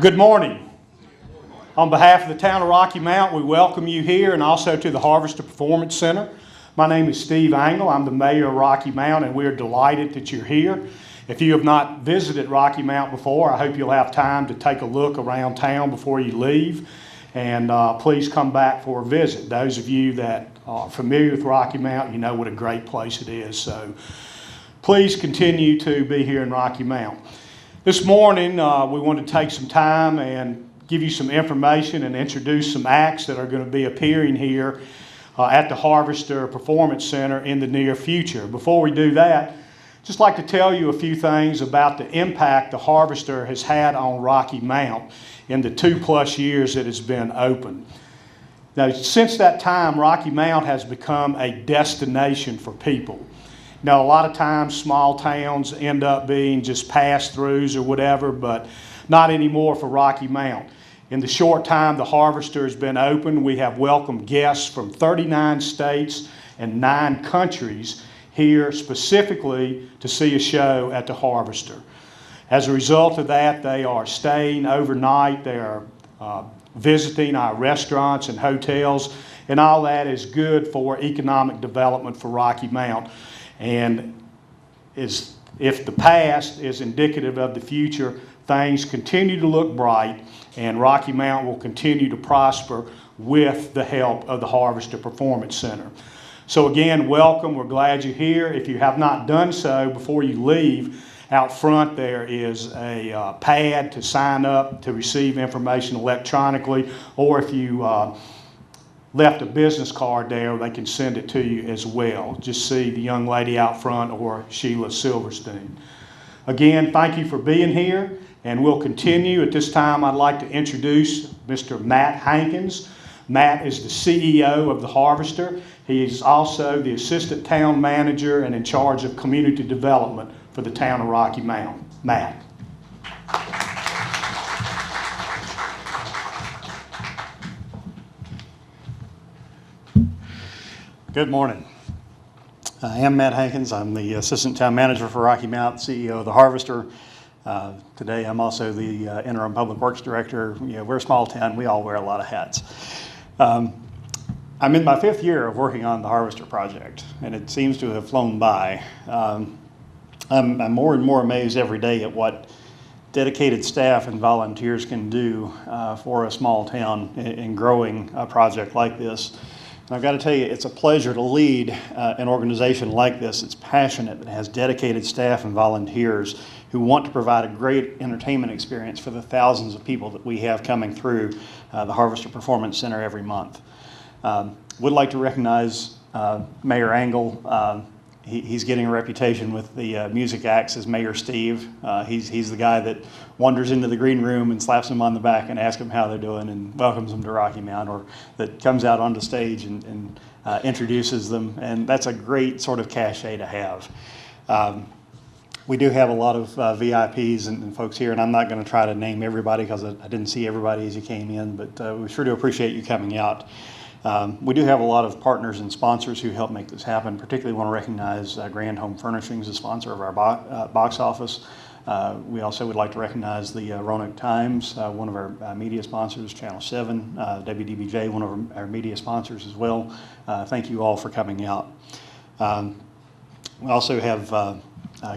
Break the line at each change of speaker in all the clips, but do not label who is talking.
Good morning. On behalf of the town of Rocky Mount, we welcome you here and also to the Harvester Performance Center. My name is Steve Angle. I'm the mayor of Rocky Mount, and we're delighted that you're here. If you have not visited Rocky Mount before, I hope you'll have time to take a look around town before you leave, and please come back for a visit. Those of you that are familiar with Rocky Mount, you know what a great place it is, so please continue to be here in Rocky Mount. This morning, we want to take some time and give you some information and introduce some acts that are going to be appearing here at the Harvester Performance Center in the near future. Before we do that, just like to tell you a few things about the impact the Harvester has had on Rocky Mount in the 2+ years it has been open. Now, since that time, Rocky Mount has become a destination for people. Now, a lot of times small towns end up being just pass-throughs or whatever, but not anymore for Rocky Mount. In the short time the Harvester has been open, we have welcomed guests from 39 states and 9 countries here specifically to see a show at the Harvester. As a result of that, they are staying overnight, they are visiting our restaurants and hotels, and all that is good for economic development for Rocky Mount. And if the past is indicative of the future, things continue to look bright, and Rocky Mount will continue to prosper with the help of the Harvester Performance Center. So again, welcome. We're glad you're here. If you have not done so, before you leave, out front there is a pad to sign up to receive information electronically, or if you left a business card there, they can send it to you as well. Just see the young lady out front or Sheila Silverstein. Again, thank you for being here, and we'll continue. At this time, I'd like to introduce Mr. Matt Hankins. Matt is the CEO of the Harvester. He is also the assistant town manager and in charge of community development for the town of Rocky Mount. Matt.
Good morning. I am Matt Hankins. I'm the Assistant Town Manager for Rocky Mount, CEO of the Harvester. Today I'm also the Interim Public Works Director. You know, we're a small town, we all wear a lot of hats. I'm in my 5th year of working on the Harvester project, and it seems to have flown by. I'm more and more amazed every day at what dedicated staff and volunteers can do for a small town in growing a project like this. And I've got to tell you, it's a pleasure to lead an organization like this. It's passionate, that has dedicated staff and volunteers who want to provide a great entertainment experience for the thousands of people that we have coming through the Harvester Performance Center every month. Would like to recognize Mayor Angle. He's getting a reputation with the music acts as Mayor Steve. He's the guy that wanders into the green room and slaps them on the back and asks them how they're doing and welcomes them to Rocky Mount, or that comes out onto stage and introduces them. And that's a great sort of cachet to have. We do have a lot of VIPs and folks here, and I'm not going to try to name everybody because I didn't see everybody as you came in, but we sure do appreciate you coming out. We do have a lot of partners and sponsors who help make this happen. Particularly want to recognize Grand Home Furnishings, the sponsor of our box office. We also would like to recognize the Roanoke Times, one of our media sponsors, Channel 7, WDBJ, one of our media sponsors as well. Thank you all for coming out. We also have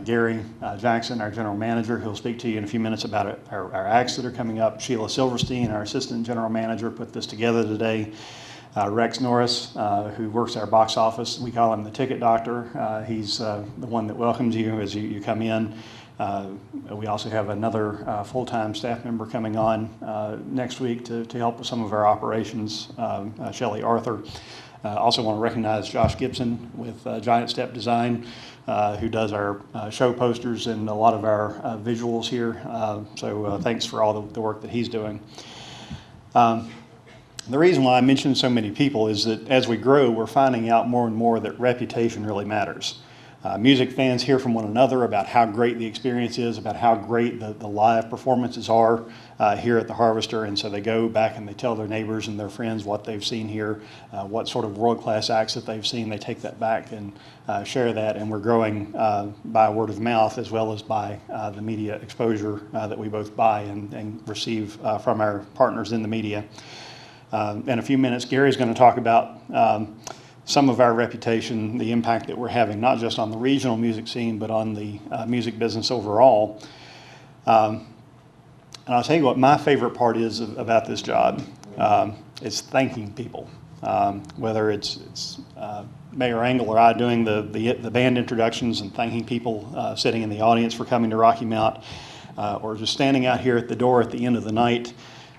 Gary Jackson, our general manager, who'll speak to you in a few minutes about our acts that are coming up. Sheila Silverstein, our assistant general manager, put this together today. Rex Norris, who works our box office, we call him the ticket doctor. He's the one that welcomes you as you come in. We also have another full-time staff member coming on next week to help with some of our operations, Shelley Arthur. Also want to recognize Josh Gibson with Giant Step Design, who does our show posters and a lot of our visuals here. So thanks for all the work that he's doing. The reason why I mention so many people is that as we grow, we're finding out more and more that reputation really matters. Music fans hear from one another about how great the experience is, about how great the live performances are here at the Harvester, and so they go back and they tell their neighbors and their friends what they've seen here, what sort of world-class acts that they've seen. They take that back and share that, and we're growing by word of mouth as well as by the media exposure that we both buy and receive from our partners in the media. In a few minutes, Gary's going to talk about some of our reputation, the impact that we're having, not just on the regional music scene, but on the music business overall. And I'll tell you what my favorite part is about this job. It's thanking people. Whether it's Mayor Engel or I doing the band introductions and thanking people sitting in the audience for coming to Rocky Mount, or just standing out here at the door at the end of the night,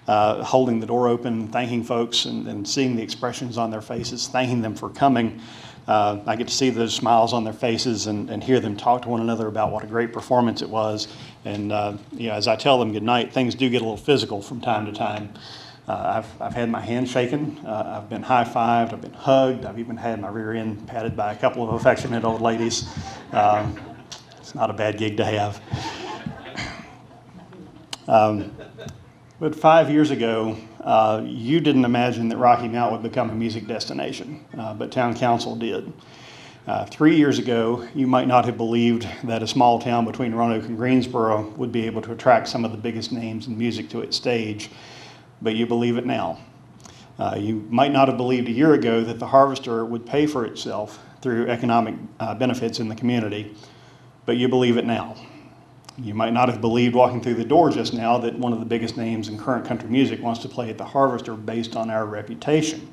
holding the door open, thanking folks and seeing the expressions on their faces, thanking them for coming. I get to see those smiles on their faces and hear them talk to one another about what a great performance it was. And as I tell them goodnight, things do get a little physical from time to time. I've had my hand shaken, I've been high-fived, I've been hugged, I've even had my rear end patted by a couple of affectionate old ladies. It's not a bad gig to have. But 5 years ago, you didn't imagine that Rocky Mount would become a music destination, but Town Council did. 3 years ago, you might not have believed that a small town between Roanoke and Greensboro would be able to attract some of the biggest names in music to its stage, but you believe it now. You might not have believed a year ago that the Harvester would pay for itself through economic benefits in the community, but you believe it now. You might not have believed walking through the door just now that one of the biggest names in current country music wants to play at the Harvester based on our reputation.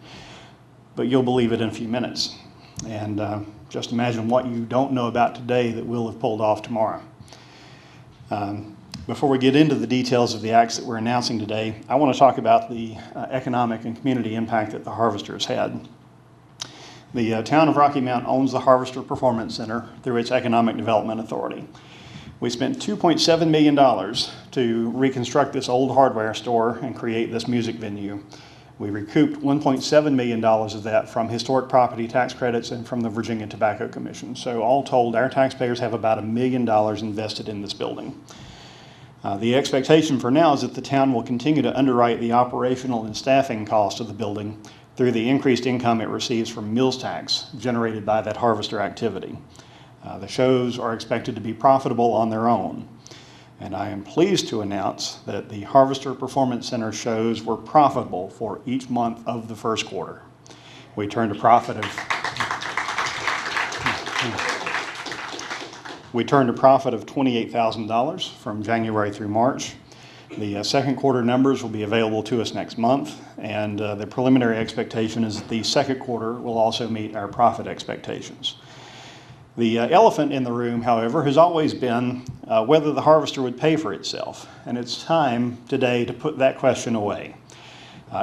But you'll believe it in a few minutes. And just imagine what you don't know about today that we'll have pulled off tomorrow. Before we get into the details of the acts that we're announcing today, I want to talk about the economic and community impact that the Harvester has had. The town of Rocky Mount owns the Harvester Performance Center through its Economic Development Authority. We spent $2.7 million to reconstruct this old hardware store and create this music venue. We recouped $1.7 million of that from historic property tax credits and from the Virginia Tobacco Commission. So all told, our taxpayers have about $1 million invested in this building. The expectation for now is that the town will continue to underwrite the operational and staffing cost of the building through the increased income it receives from meals tax generated by that Harvester activity. The shows are expected to be profitable on their own. And I am pleased to announce that the Harvester Performance Center shows were profitable for each month of the first quarter. We turned a profit of $28,000 from January through March. The second quarter numbers will be available to us next month, and the preliminary expectation is that the second quarter will also meet our profit expectations. The elephant in the room, however, has always been whether the Harvester would pay for itself, and it's time today to put that question away.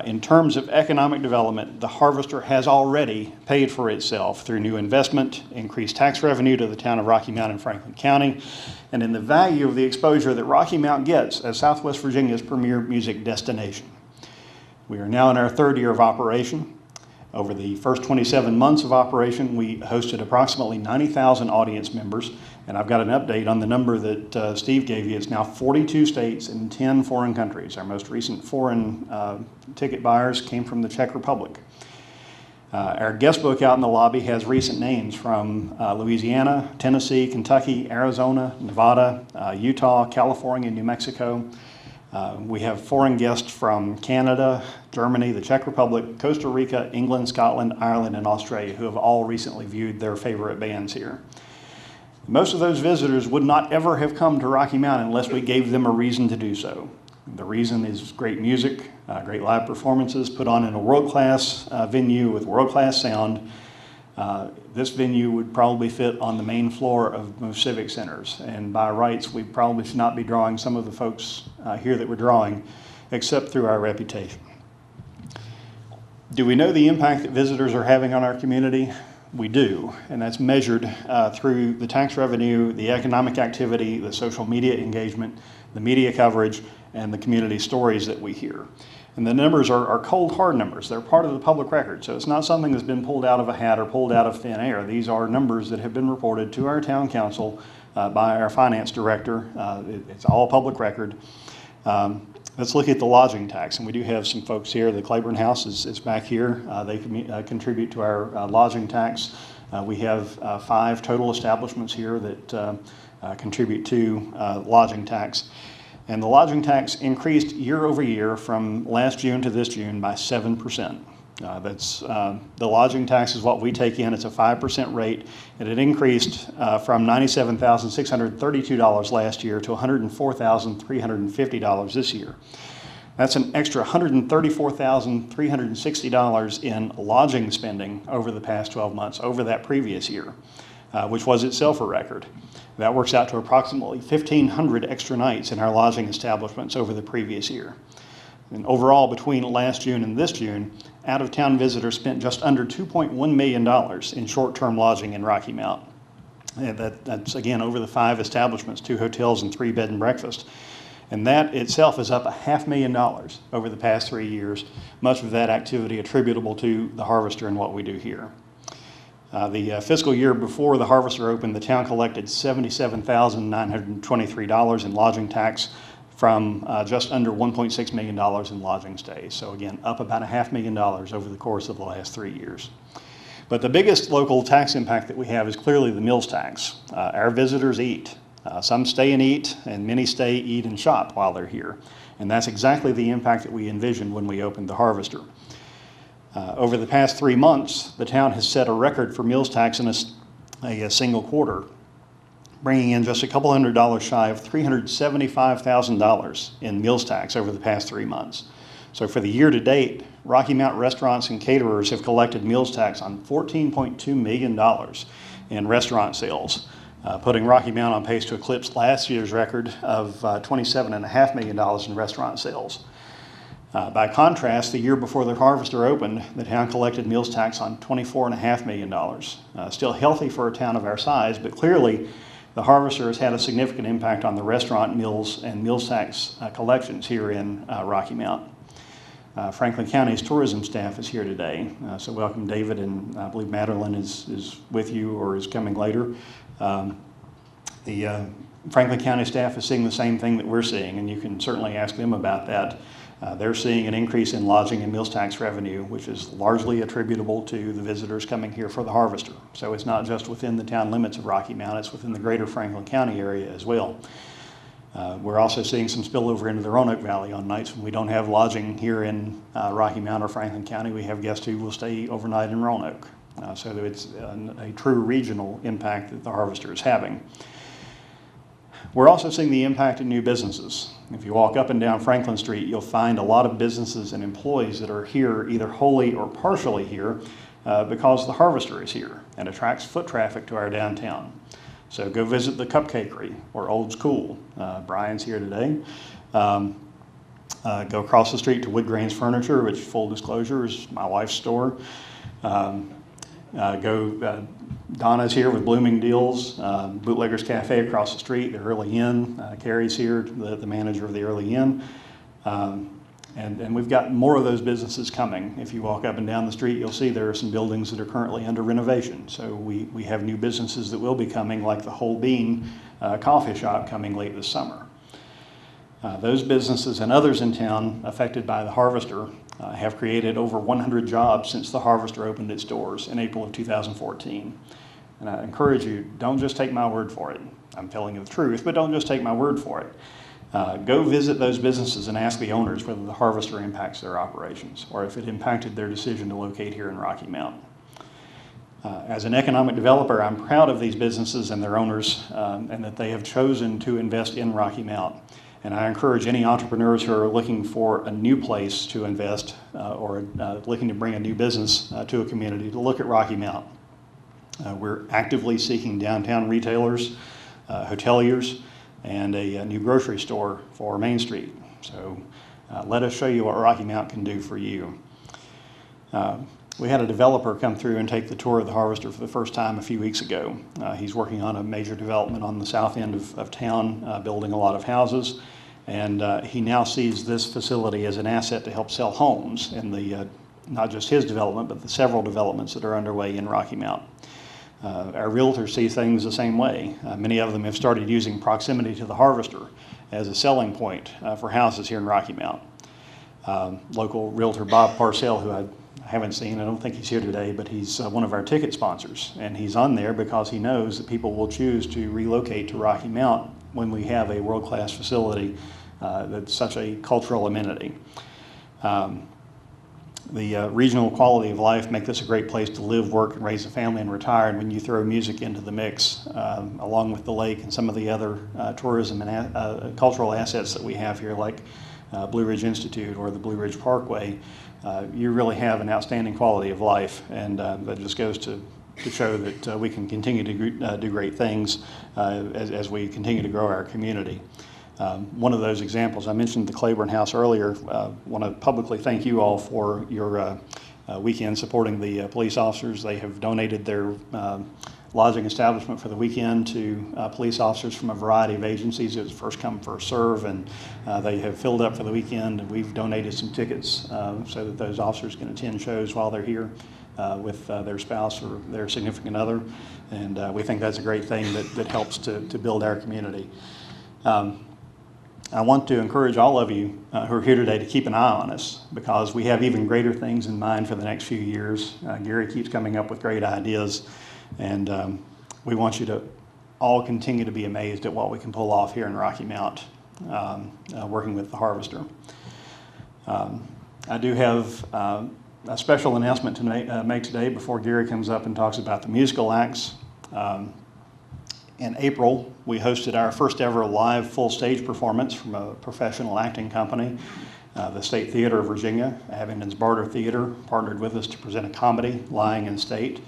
In terms of economic development, the Harvester has already paid for itself through new investment, increased tax revenue to the town of Rocky Mount and Franklin County, and in the value of the exposure that Rocky Mount gets as Southwest Virginia's premier music destination. We are now in our third year of operation. Over the first 27 months of operation, we hosted approximately 90,000 audience members, and I've got an update on the number that Steve gave you. It's now 42 states and 10 foreign countries. Our most recent foreign ticket buyers came from the Czech Republic. Our guest book out in the lobby has recent names from Louisiana, Tennessee, Kentucky, Arizona, Nevada, Utah, California, New Mexico. We have foreign guests from Canada, Germany, the Czech Republic, Costa Rica, England, Scotland, Ireland, and Australia, who have all recently viewed their favorite bands here. Most of those visitors would not ever have come to Rocky Mount unless we gave them a reason to do so. The reason is great music, great live performances put on in a world-class venue with world-class sound. This venue would probably fit on the main floor of most civic centers, and by rights we probably should not be drawing some of the folks here that we're drawing, except through our reputation. Do we know the impact that visitors are having on our community? We do, and that's measured through the tax revenue, the economic activity, the social media engagement, the media coverage, and the community stories that we hear. And the numbers are cold, hard numbers. They're part of the public record. So it's not something that's been pulled out of a hat or pulled out of thin air. These are numbers that have been reported to our town council by our finance director. It's all public record. Let's look at the lodging tax. And we do have some folks here. The Claiborne House is back here. They contribute to our lodging tax. We have 5 total establishments here that contribute to lodging tax. And the lodging tax increased year over year from last June to this June by 7%. The lodging tax is what we take in. It's a 5% rate, and it increased from $97,632 last year to $104,350 this year. That's an extra $134,360 in lodging spending over the past 12 months, over that previous year, which was itself a record. That works out to approximately 1,500 extra nights in our lodging establishments over the previous year. And overall, between last June and this June, out-of-town visitors spent just under $2.1 million in short-term lodging in Rocky Mount. And that's, again, over the 5 establishments, 2 hotels and 3 bed and breakfast. And that itself is up $500,000 over the past 3 years, much of that activity attributable to the Harvester and what we do here. The fiscal year before the Harvester opened, the town collected $77,923 in lodging tax from just under $1.6 million in lodging stays. So again, up about $500,000 over the course of the last 3 years. But the biggest local tax impact that we have is clearly the meals tax. Our visitors eat. Some stay and eat, and many stay, eat, and shop while they're here. And that's exactly the impact that we envisioned when we opened the Harvester. Over the past 3 months, the town has set a record for meals tax in a single quarter, bringing in just a couple $100 shy of $375,000 in meals tax over the past 3 months. So for the year to date, Rocky Mount restaurants and caterers have collected meals tax on $14.2 million in restaurant sales, putting Rocky Mount on pace to eclipse last year's record of $27.5 million in restaurant sales. By contrast, the year before the Harvester opened, the town collected meals tax on $24.5 million. Still healthy for a town of our size, but clearly the Harvester has had a significant impact on the restaurant meals and meals tax collections here in Rocky Mount. Franklin County's tourism staff is here today, so welcome David, and I believe Madeline is with you or is coming later. The Franklin County staff is seeing the same thing that we're seeing, and you can certainly ask them about that. They're seeing an increase in lodging and meals tax revenue, which is largely attributable to the visitors coming here for the Harvester. So it's not just within the town limits of Rocky Mount, it's within the greater Franklin County area as well. We're also seeing some spillover into the Roanoke Valley on nights when we don't have lodging here in Rocky Mount or Franklin County. We have guests who will stay overnight in Roanoke. So it's a true regional impact that the Harvester is having. We're also seeing the impact of new businesses. If you walk up and down Franklin Street, you'll find a lot of businesses and employees that are here either wholly or partially here because the Harvester is here and attracts foot traffic to our downtown. So go visit the Cupcakery or Old School. Brian's here today. Go across the street to Woodgrains Furniture, which, full disclosure, is my wife's store. Donna's here with Blooming Deals, Bootleggers Cafe across the street, the Early Inn. Carrie's here, the manager of the Early Inn. And we've got more of those businesses coming. If you walk up and down the street, you'll see there are some buildings that are currently under renovation. So we have new businesses that will be coming, like the Whole Bean coffee shop coming late this summer. Those businesses and others in town affected by the Harvester have created over 100 jobs since the Harvester opened its doors in April of 2014. And I encourage you, don't just take my word for it. I'm telling you the truth, but don't just take my word for it. Go visit those businesses and ask the owners whether the Harvester impacts their operations or if it impacted their decision to locate here in Rocky Mount. As an economic developer, I'm proud of these businesses and their owners and that they have chosen to invest in Rocky Mount. And I encourage any entrepreneurs who are looking for a new place to invest or looking to bring a new business to a community to look at Rocky Mount. We're actively seeking downtown retailers, hoteliers, and a new grocery store for Main Street. So let us show you what Rocky Mount can do for you. We had a developer come through and take the tour of the Harvester for the first time a few weeks ago. He's working on a major development on the south end of town, building a lot of houses. And he now sees this facility as an asset to help sell homes in the, not just his development, but the several developments that are underway in Rocky Mount. Our realtors see things the same way. Many of them have started using proximity to the Harvester as a selling point for houses here in Rocky Mount. Local realtor Bob Parcell, who I haven't seen, I don't think he's here today, but he's one of our ticket sponsors. And he's on there because he knows that people will choose to relocate to Rocky Mount when we have a world-class facility that's such a cultural amenity. The regional quality of life make this a great place to live, work, and raise a family and retire. And when you throw music into the mix, along with the lake and some of the other tourism and cultural assets that we have here, like Blue Ridge Institute or the Blue Ridge Parkway, you really have an outstanding quality of life. And that just goes to show that we can continue to do great things as we continue to grow our community. One of those examples, I mentioned the Claiborne House earlier. Want to publicly thank you all for your weekend supporting the police officers. They have donated their lodging establishment for the weekend to police officers from a variety of agencies. It was first come, first serve, and they have filled up for the weekend. And we've donated some tickets so that those officers can attend shows while they're here with their spouse or their significant other. And we think that's a great thing that helps to build our community. I want to encourage all of you who are here today to keep an eye on us, because we have even greater things in mind for the next few years. Gary keeps coming up with great ideas, and we want you to all continue to be amazed at what we can pull off here in Rocky Mount, working with the Harvester. I do have a special announcement to make today before Gary comes up and talks about the musical acts. In April, we hosted our first ever live full stage performance from a professional acting company, the State Theater of Virginia. Abingdon's Barter Theater partnered with us to present a comedy, Lying in State.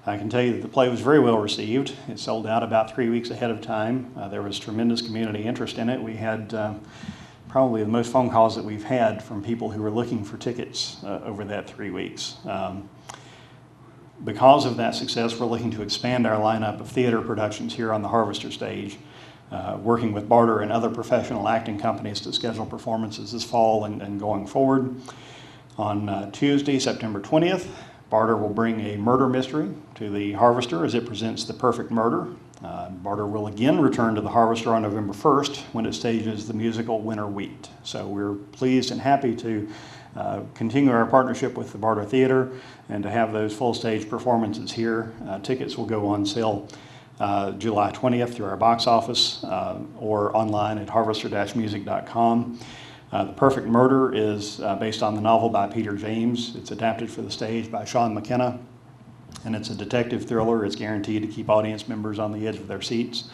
I can tell you that the play was very well received. It sold out about 3 weeks ahead of time. There was tremendous community interest in it. We had probably the most phone calls that we've had from people who were looking for tickets over that 3 weeks. Because of that success, we're looking to expand our lineup of theater productions here on the Harvester stage, working with Barter and other professional acting companies to schedule performances this fall and going forward. On Tuesday, September 20th, Barter will bring a murder mystery to the Harvester as it presents The Perfect Murder. Barter will again return to the Harvester on November 1st when it stages the musical Winter Wheat. So we're pleased and happy to continue our partnership with the Barter Theater and to have those full stage performances here. Tickets will go on sale July 20th through our box office or online at harvester-music.com. The Perfect Murder is based on the novel by Peter James. It's adapted for the stage by Sean McKenna, and it's a detective thriller. It's guaranteed to keep audience members on the edge of their seats.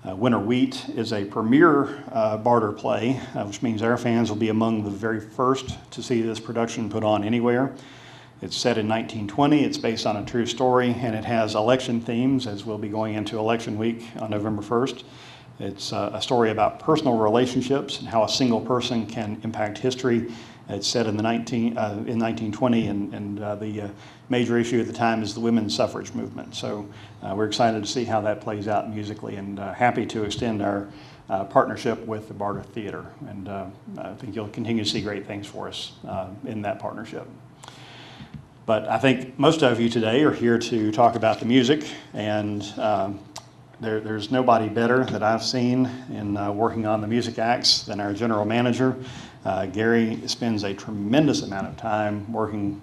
Winter Wheat is a premier Barter play, which means our fans will be among the very first to see this production put on anywhere. It's set in 1920, it's based on a true story, and it has election themes, as we'll be going into election week on November 1st. It's a story about personal relationships and how a single person can impact history. It's set in 1920, and the major issue at the time is the women's suffrage movement. So we're excited to see how that plays out musically, and happy to extend our partnership with the Barter Theater. And I think you'll continue to see great things for us in that partnership. But I think most of you today are here to talk about the music, and there's nobody better that I've seen in working on the music acts than our general manager. Gary spends a tremendous amount of time working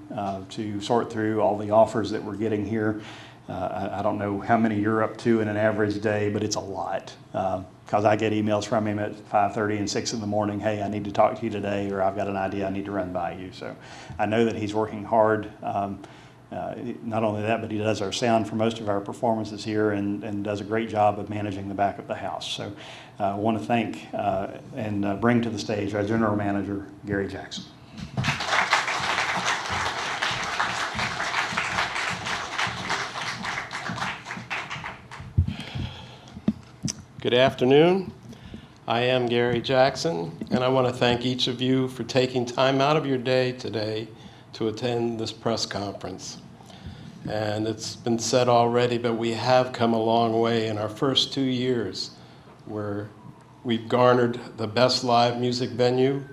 to sort through all the offers that we're getting here. I don't know how many you're up to in an average day, but it's a lot. Because I get emails from him at 5:30 and 6 in the morning, hey, I need to talk to you today, or I've got an idea I need to run by you. So I know that he's working hard. Not only that, but he does our sound for most of our performances here, and does a great job of managing the back of the house. So I want to thank and bring to the stage our general manager, Gary Jackson.
Good afternoon. I am Gary Jackson, and I want to thank each of you for taking time out of your day today to attend this press conference. And it's been said already, but we have come a long way in our first 2 years. We're We've garnered the best live music venue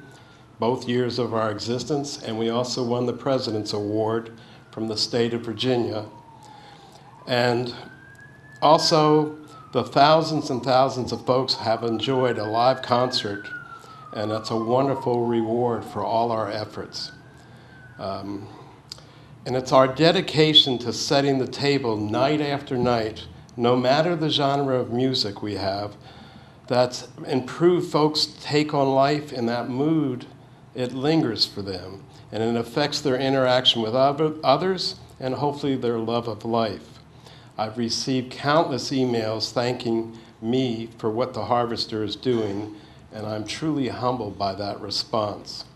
both years of our existence, and we also won the President's Award from the state of Virginia. And also, the thousands and thousands of folks have enjoyed a live concert, and that's a wonderful reward for all our efforts. And it's our dedication to setting the table night after night, no matter the genre of music we have, that's improved folks' take on life in that mood. It lingers for them, and it affects their interaction with others and hopefully their love of life. I've received countless emails thanking me for what the Harvester is doing, and I'm truly humbled by that response.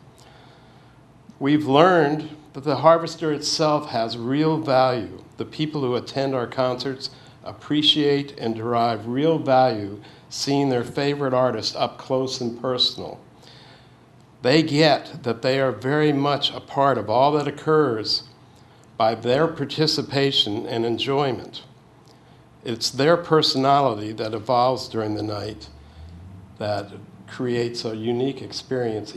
We've learned that the Harvester itself has real value. The people who attend our concerts appreciate and derive real value seeing their favorite artist up close and personal. They get that they are very much a part of all that occurs by their participation and enjoyment. It's their personality that evolves during the night that creates a unique experience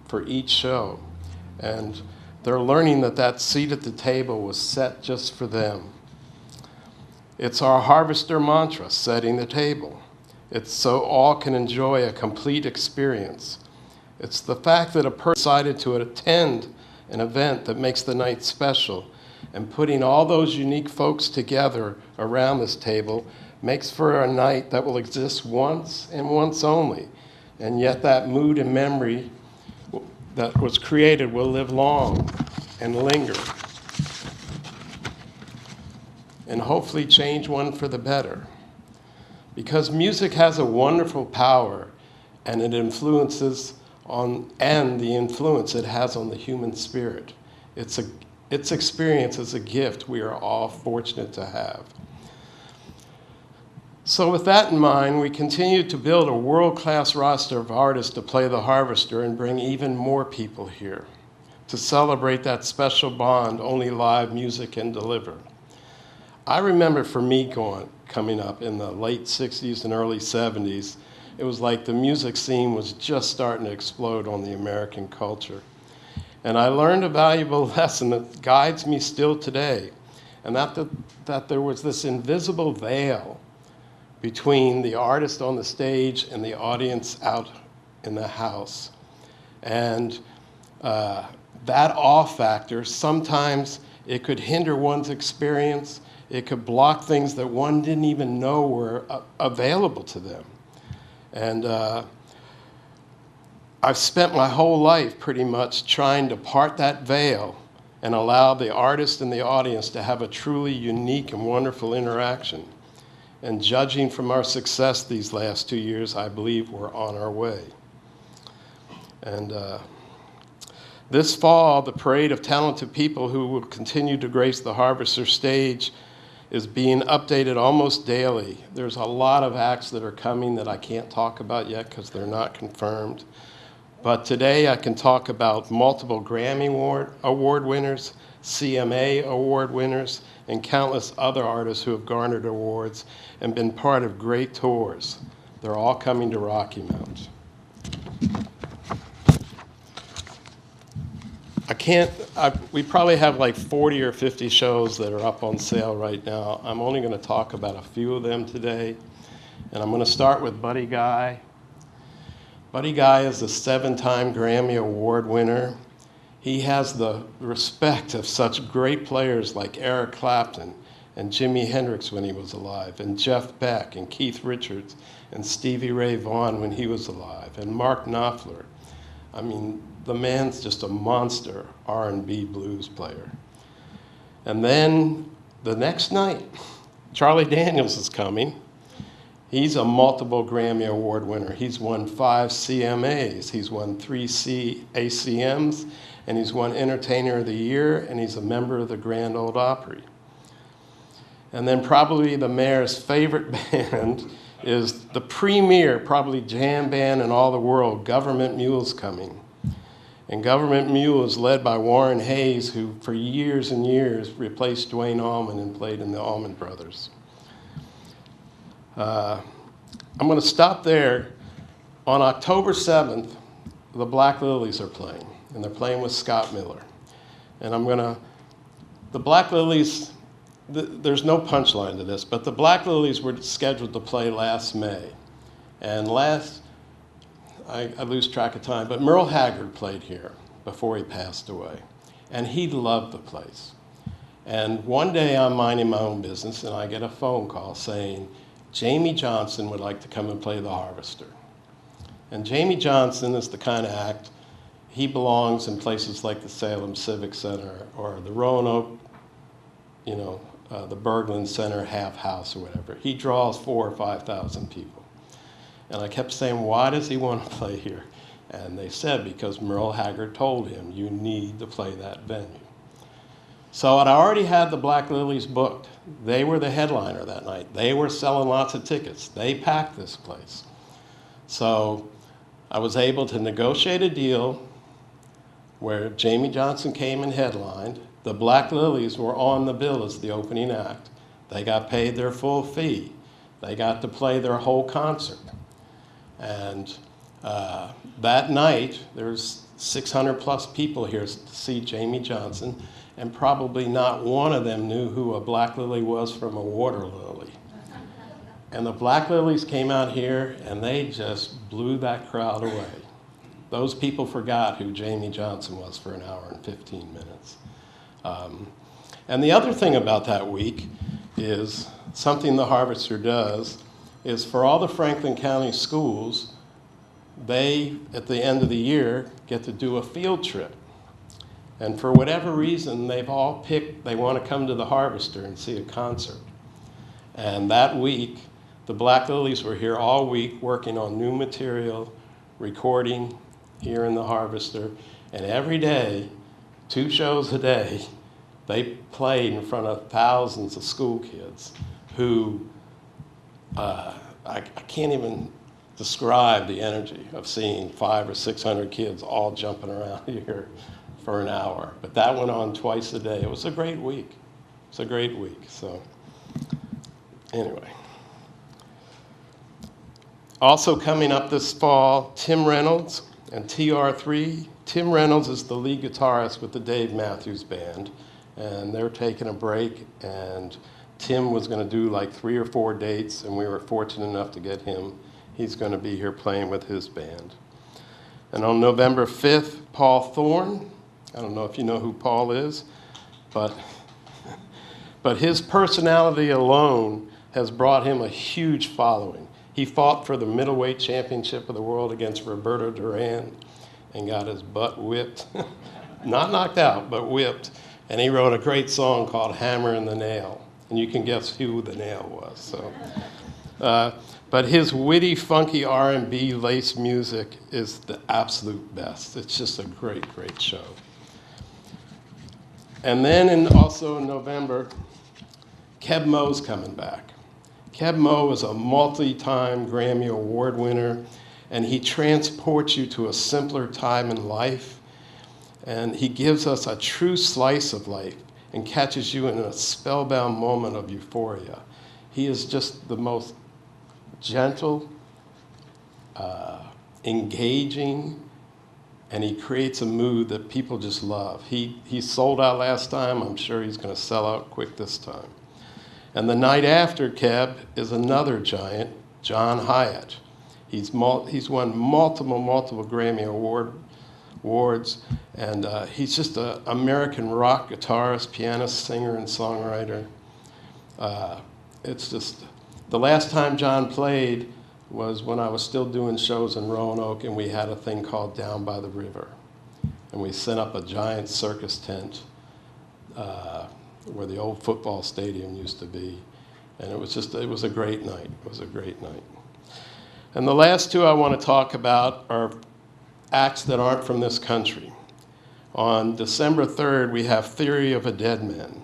for each show. And they're learning that that seat at the table was set just for them. It's our Harvester mantra, setting the table. It's so all can enjoy a complete experience. It's the fact that a person decided to attend an event that makes the night special, and putting all those unique folks together around this table makes for a night that will exist once and once only. And yet that mood and memory that was created will live long and linger, and hopefully change one for the better. Because music has a wonderful power, and it influences and the influence it has on the human spirit. Its experience is a gift we are all fortunate to have. So with that in mind, we continue to build a world-class roster of artists to play the Harvester and bring even more people here to celebrate that special bond only live music can deliver. I remember for me coming up in the late 60s and early 70s, it was like the music scene was just starting to explode on the American culture. And I learned a valuable lesson that guides me still today, and that there was this invisible veil between the artist on the stage and the audience out in the house. And that awe factor, sometimes it could hinder one's experience. It could block things that one didn't even know were available to them. And I've spent my whole life pretty much trying to part that veil and allow the artist and the audience to have a truly unique and wonderful interaction. And judging from our success these last 2 years, I believe we're on our way. And this fall, the parade of talented people who will continue to grace the Harvester stage is being updated almost daily. There's a lot of acts that are coming that I can't talk about yet because they're not confirmed. But today I can talk about multiple Grammy Award winners, CMA Award winners, and countless other artists who have garnered awards and been part of great tours. They're all coming to Rocky Mount. We probably have like 40 or 50 shows that are up on sale right now. I'm only going to talk about a few of them today. And I'm going to start with Buddy Guy. Buddy Guy is a 7-time Grammy Award winner. He has the respect of such great players like Eric Clapton and Jimi Hendrix when he was alive, and Jeff Beck and Keith Richards and Stevie Ray Vaughan when he was alive, and Mark Knopfler. I mean, the man's just a monster R&B blues player. And then the next night, Charlie Daniels is coming. He's a multiple Grammy Award winner. He's won 5 CMAs. He's won 3 ACMs, and he's won Entertainer of the Year, and he's a member of the Grand Ole Opry. And then probably the mayor's favorite band is the premier, probably jam band in all the world, Government Mule's coming. And Government Mule is led by Warren Hayes, who for years and years replaced Duane Allman and played in the Allman Brothers. I'm going to stop there On October 7th, the Black Lilies are playing, and they're playing with Scott Miller. And the Black Lilies, there's no punchline to this, but the Black Lilies were scheduled to play last May. And I lose track of time, but Merle Haggard played here before he passed away. And he loved the place. And one day I'm minding my own business, and I get a phone call saying, Jamey Johnson would like to come and play the Harvester. And Jamey Johnson is the kind of act, he belongs in places like the Salem Civic Center or the Roanoke, the Berglund Center Half House or whatever. He draws 4,000 or 5,000 people. And I kept saying, why does he want to play here? And they said, because Merle Haggard told him, you need to play that venue. So I'd already had the Black Lilies booked. They were the headliner that night. They were selling lots of tickets. They packed this place. So I was able to negotiate a deal where Jamey Johnson came and headlined. The Black Lilies were on the bill as the opening act. They got paid their full fee. They got to play their whole concert. And that night, there's 600 plus people here to see Jamey Johnson, and probably not one of them knew who a Black Lily was from a water lily. And the Black Lilies came out here, and they just blew that crowd away. Those people forgot who Jamey Johnson was for an hour and 15 minutes. And the other thing about that week is something the Harvester does is for all the Franklin County schools, they, at the end of the year, get to do a field trip. And for whatever reason, they've all picked, they want to come to the Harvester and see a concert. And that week, the Black Lilies were here all week working on new material, recording here in the Harvester. And every day, 2 shows a day, they played in front of thousands of school kids who, I can't even describe the energy of seeing 500 or 600 kids all jumping around here for an hour. But that went on twice a day. It was a great week. It's a great week. So anyway. Also coming up this fall, Tim Reynolds and TR3. Tim Reynolds is the lead guitarist with the Dave Matthews Band, and they're taking a break, and Tim was going to do like 3 or 4 dates, and we were fortunate enough to get him. He's going to be here playing with his band. And on November 5th, Paul Thorne. I don't know if you know who Paul is, but his personality alone has brought him a huge following. He fought for the middleweight championship of the world against Roberto Duran and got his butt whipped. Not knocked out, but whipped. And he wrote a great song called Hammer and the Nail. And you can guess who the nail was. So, but his witty, funky R&B lace music is the absolute best. It's just a great, great show. And then also in November, Keb Mo's coming back. Keb Mo is a multi-time Grammy Award winner, and he transports you to a simpler time in life, and he gives us a true slice of life and catches you in a spellbound moment of euphoria. He is just the most gentle, engaging, and he creates a mood that people just love. He sold out last time. I'm sure he's going to sell out quick this time. And the night after Keb is another giant, John Hyatt. He's won multiple Grammy awards, and he's just an American rock guitarist, pianist, singer, and songwriter. It's just, the last time John played was when I was still doing shows in Roanoke, and we had a thing called Down by the River. And we set up a giant circus tent where the old football stadium used to be. And it was a great night. It was a great night. And the last 2 I want to talk about are acts that aren't from this country. On December 3rd, we have Theory of a Dead Man,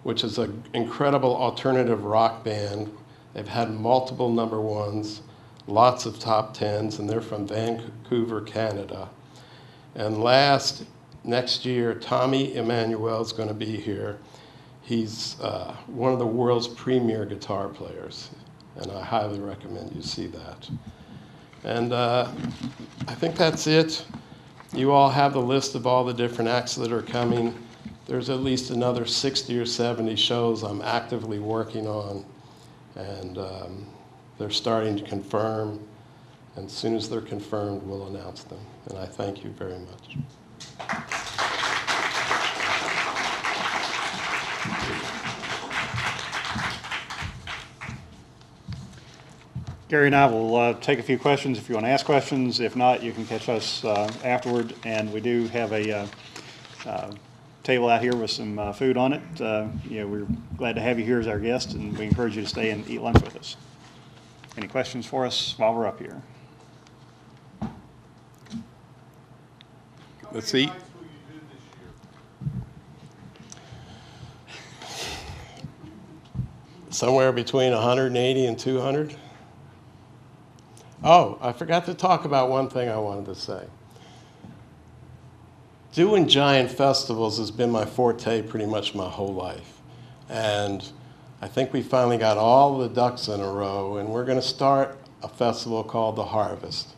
which is an incredible alternative rock band. They've had multiple number 1s, lots of top 10s, and they're from Vancouver, Canada. And next year, Tommy Emmanuel is going to be here. He's one of the world's premier guitar players, and I highly recommend you see that. And I think that's it. You all have the list of all the different acts that are coming. There's at least another 60 or 70 shows I'm actively working on, and they're starting to confirm. And as soon as they're confirmed, we'll announce them. And I thank you very much.
Gary and I will take a few questions if you want to ask questions. If not, you can catch us afterward. And we do have a table out here with some food on it. We're glad to have you here as our guest, and we encourage you to stay and eat lunch with us. Any questions for us while we're up here?
Let's eat. Somewhere between 180 and 200. Oh, I forgot to talk about one thing I wanted to say. Doing giant festivals has been my forte pretty much my whole life. And I think we finally got all the ducks in a row, and we're going to start a festival called The Harvest.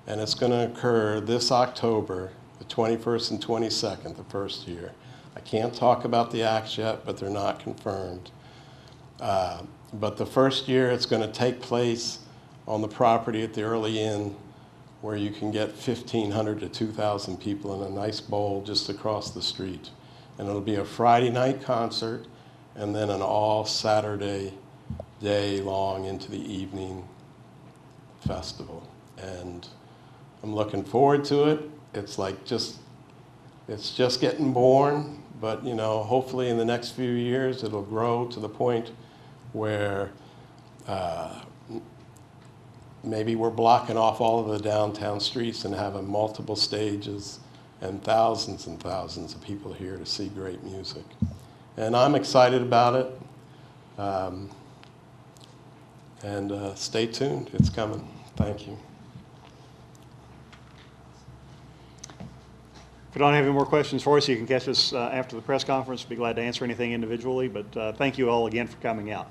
And it's going to occur this October, the 21st and 22nd, the first year. I can't talk about the acts yet, but they're not confirmed. But the first year it's going to take place on the property at the Early Inn, where you can get 1,500 to 2,000 people in a nice bowl just across the street. And it'll be a Friday night concert, and then an all Saturday day long into the evening festival. And I'm looking forward to it. It's just getting born, but hopefully in the next few years it'll grow to the point where maybe we're blocking off all of the downtown streets and having multiple stages and thousands of people here to see great music. And I'm excited about it. Stay tuned. It's coming. Thank you.
If you don't have any more questions for us, you can catch us after the press conference. We'll be glad to answer anything individually, but thank you all again for coming out.